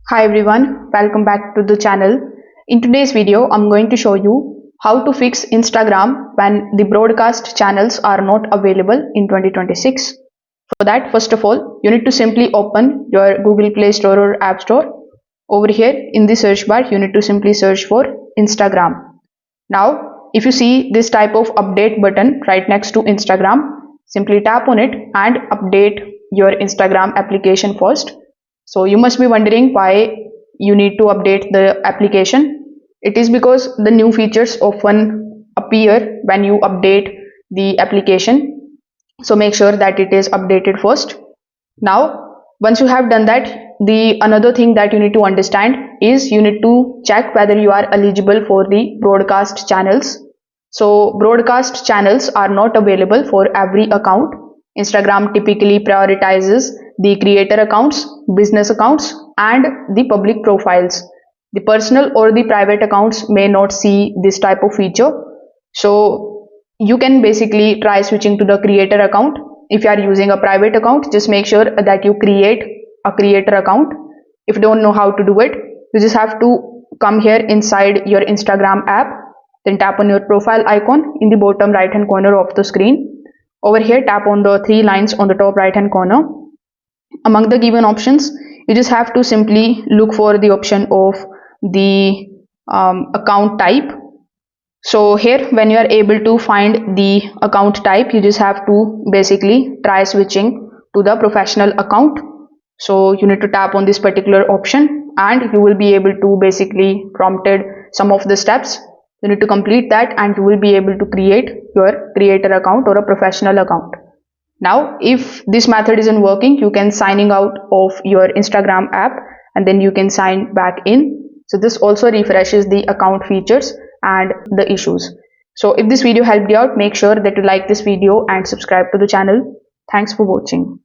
Hi everyone, welcome back to the channel. In today's video, I'm going to show you how to fix Instagram when the broadcast channels are not available in 2026. For that, first of all, you need to simply open your Google Play Store or App Store. Over here in the search bar, you need to simply search for Instagram. Now, if you see this type of update button right next to Instagram, simply tap on it and update your Instagram application first. So you must be wondering why you need to update the application. It is because the new features often appear when you update the application. So make sure that it is updated first. Now, once you have done that, the another thing that you need to understand is you need to check whether you are eligible for the broadcast channels. So broadcast channels are not available for every account. Instagram typically prioritizes the creator accounts, business accounts, and the public profiles. The personal or the private accounts may not see this type of feature. So you can basically try switching to the creator account. If you are using a private account, just make sure that you create a creator account. If you don't know how to do it, you just have to come here inside your Instagram app, then tap on your profile icon in the bottom right hand corner of the screen. Over here, tap on the three lines on the top right hand corner. Among the given options, you just have to simply look for the option of the account type. So here, when you are able to find the account type, you just have to basically try switching to the professional account. So you need to tap on this particular option and you will be able to basically prompted some of the steps. You need to complete that and you will be able to create your creator account or a professional account. Now, if this method isn't working, you can signing out of your Instagram app and then you can sign back in. So this also refreshes the account features and the issues. So if this video helped you out, make sure that you like this video and subscribe to the channel. Thanks for watching.